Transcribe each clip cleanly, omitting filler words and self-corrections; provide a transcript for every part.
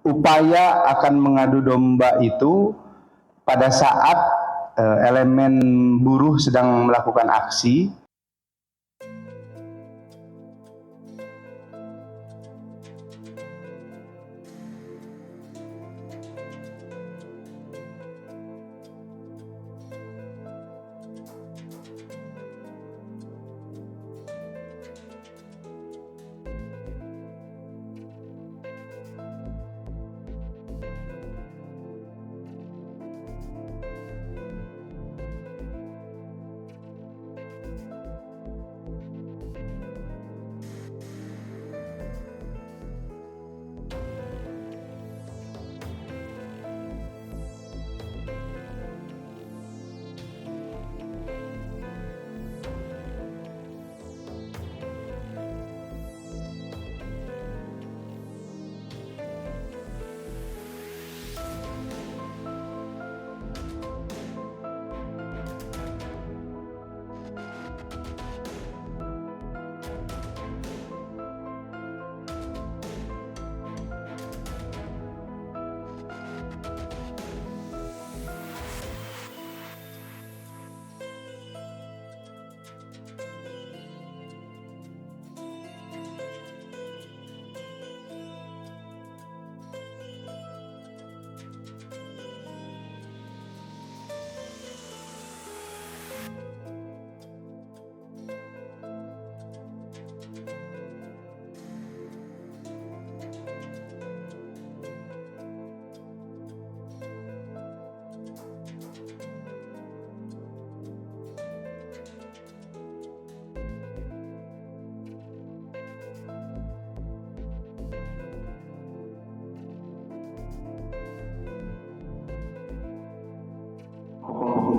upaya akan mengadu domba itu pada saat elemen buruh sedang melakukan aksi.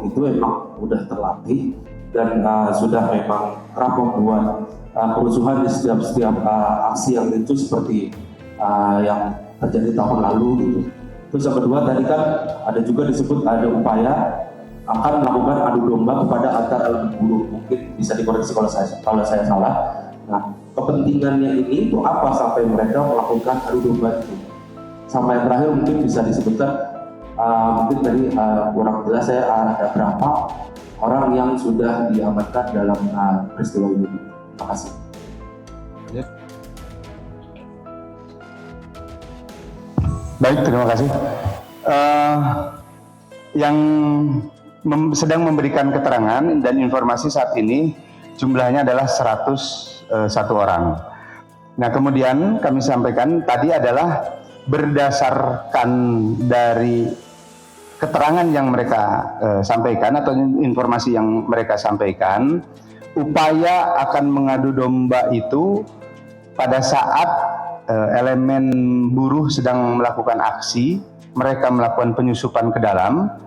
Itu memang sudah terlatih dan sudah memang kerap membuat kerusuhan di setiap aksi yang itu seperti yang terjadi tahun lalu gitu. Terus yang kedua tadi kan ada juga disebut ada upaya akan melakukan adu domba kepada antar elemen buruh, mungkin bisa dikoreksi kalau saya salah. Nah, kepentingannya ini untuk apa sampai mereka melakukan adu domba itu? Sampai yang terakhir mungkin bisa disebutkan mungkin tadi kurang jelas saya ada berapa orang yang sudah diamankan dalam peristiwa ini. Terima kasih. Baik, terima kasih. Yang sedang memberikan keterangan dan informasi saat ini jumlahnya adalah 101 orang. Nah, kemudian kami sampaikan tadi adalah berdasarkan dari keterangan yang mereka sampaikan atau informasi yang mereka sampaikan, upaya akan mengadu domba itu pada saat elemen buruh sedang melakukan aksi, mereka melakukan penyusupan ke dalam,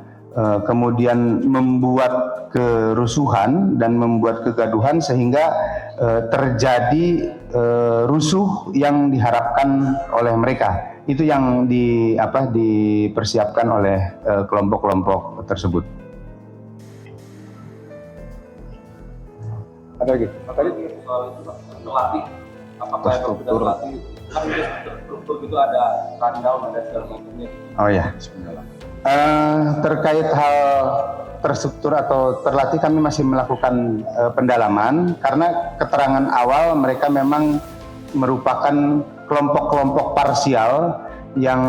kemudian membuat kerusuhan dan membuat kegaduhan sehingga terjadi rusuh yang diharapkan oleh mereka. Itu yang dipersiapkan oleh kelompok-kelompok tersebut. Ada lagi? Tadi soal itu Pak, terlatih. Apakah yang sudah terlatih? Kan struktur itu ada rundown, ada segala macamnya. Oh ya, bismillah. Terkait hal terstruktur atau terlatih kami masih melakukan pendalaman karena keterangan awal mereka memang merupakan kelompok-kelompok parsial yang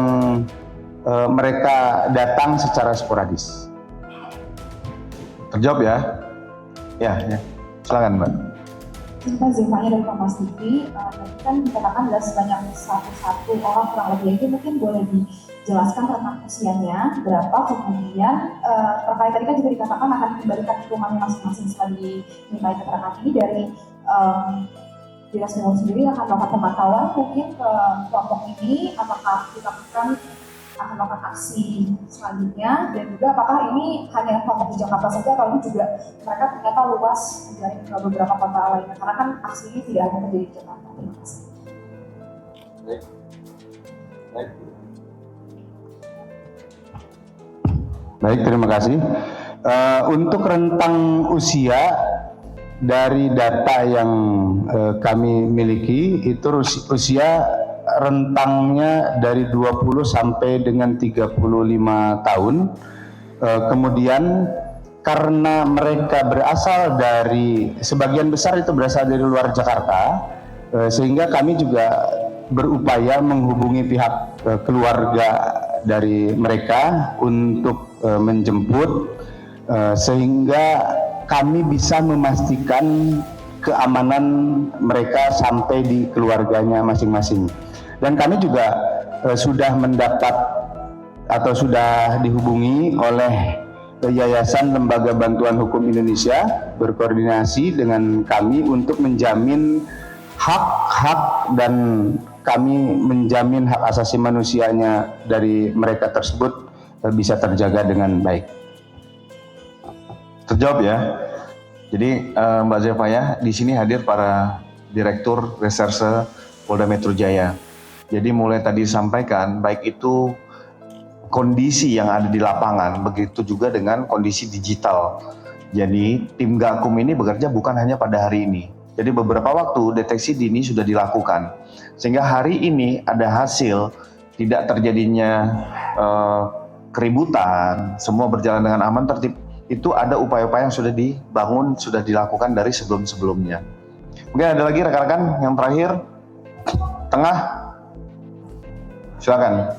mereka datang secara sporadis. Terjawab ya? Ya. Silakan Mbak. Kita Zevanya dari Kompas TV, tadi kan dikatakan ada sebanyak 101 orang kurang lebih, itu mungkin boleh dijelaskan tentang usianya berapa, kemudian terkait tadi kan juga dikatakan akan dikembalikan hukumannya masing-masing setelah dimintai keterangan ini dari Dinas Pendidikan sendiri akan melakukan pemantauan mungkin ke kelompok ini, apakah dilakukan akan melakukan aksi selanjutnya, dan juga apakah ini hanya kelompok di Jakarta saja atau ini juga mereka ternyata luas dari beberapa kota lainnya, karena kan aksi ini tidak hanya terjadi di Jakarta. Terima kasih. Baik, terima kasih. Untuk rentang usia dari data yang kami miliki itu usia rentangnya dari 20 sampai dengan 35 tahun. Kemudian karena mereka berasal dari, sebagian besar itu berasal dari luar Jakarta, sehingga kami juga berupaya menghubungi pihak keluarga dari mereka untuk menjemput, sehingga kami bisa memastikan keamanan mereka sampai di keluarganya masing-masing. Dan kami juga sudah mendapat atau sudah dihubungi oleh Yayasan Lembaga Bantuan Hukum Indonesia berkoordinasi dengan kami untuk menjamin hak-hak dan kami menjamin hak asasi manusianya dari mereka tersebut bisa terjaga dengan baik. Terjawab ya. Jadi Mbak Zefaya, di sini hadir para Direktur Reserse Polda Metro Jaya. Jadi mulai tadi disampaikan, baik itu kondisi yang ada di lapangan, begitu juga dengan kondisi digital. Jadi tim Gakum ini bekerja bukan hanya pada hari ini. Jadi beberapa waktu deteksi dini sudah dilakukan. Sehingga hari ini ada hasil tidak terjadinya keributan, semua berjalan dengan aman, tertib. Itu ada upaya-upaya yang sudah dibangun, sudah dilakukan dari sebelum-sebelumnya. Mungkin ada lagi rekan-rekan yang terakhir, tengah, silakan.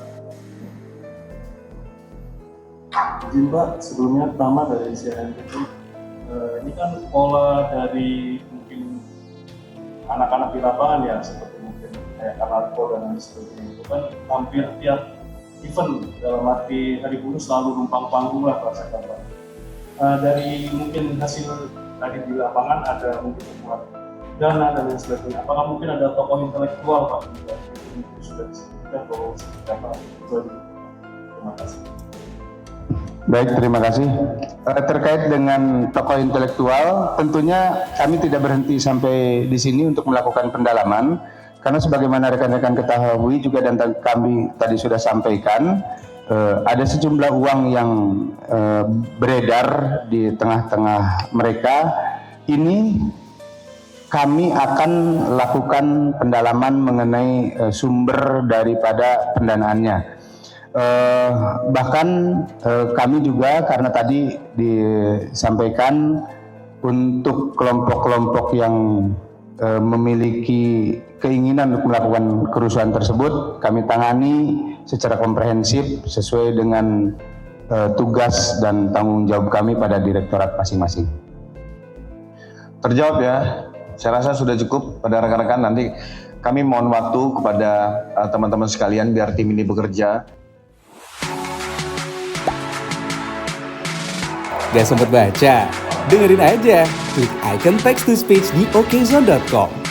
Izin Pak, sebelumnya pertama dari CNN itu, ini kan pola dari mungkin anak-anak di lapangan ya, seperti mungkin kayak Kanarko dan lain sebagainya, itu kan hampir tiap event dalam arti hari buruh selalu numpang panggung lah rasakan Pak. Dari mungkin hasil tadi di lapangan ada mungkin buat dana dan lain sebagainya. Apakah mungkin ada tokoh intelektual Pak juga itu sudah disebutkan bahwa seperti apa? Terima kasih. Baik, terima kasih. Terkait dengan tokoh intelektual, tentunya kami tidak berhenti sampai di sini untuk melakukan pendalaman, karena sebagaimana rekan-rekan ketahui juga dan kami tadi sudah sampaikan, ada sejumlah uang yang beredar di tengah-tengah mereka. Ini kami akan lakukan pendalaman mengenai sumber daripada pendanaannya. Bahkan kami juga, karena tadi disampaikan untuk kelompok-kelompok yang memiliki keinginan untuk melakukan kerusuhan tersebut, kami tangani secara komprehensif sesuai dengan tugas dan tanggung jawab kami pada direktorat masing-masing. Terjawab ya. Saya rasa sudah cukup pada rekan-rekan. Nanti kami mohon waktu kepada teman-teman sekalian biar tim ini bekerja. Gak sempet baca? Dengerin aja, klik icon text to speech di okezone.com.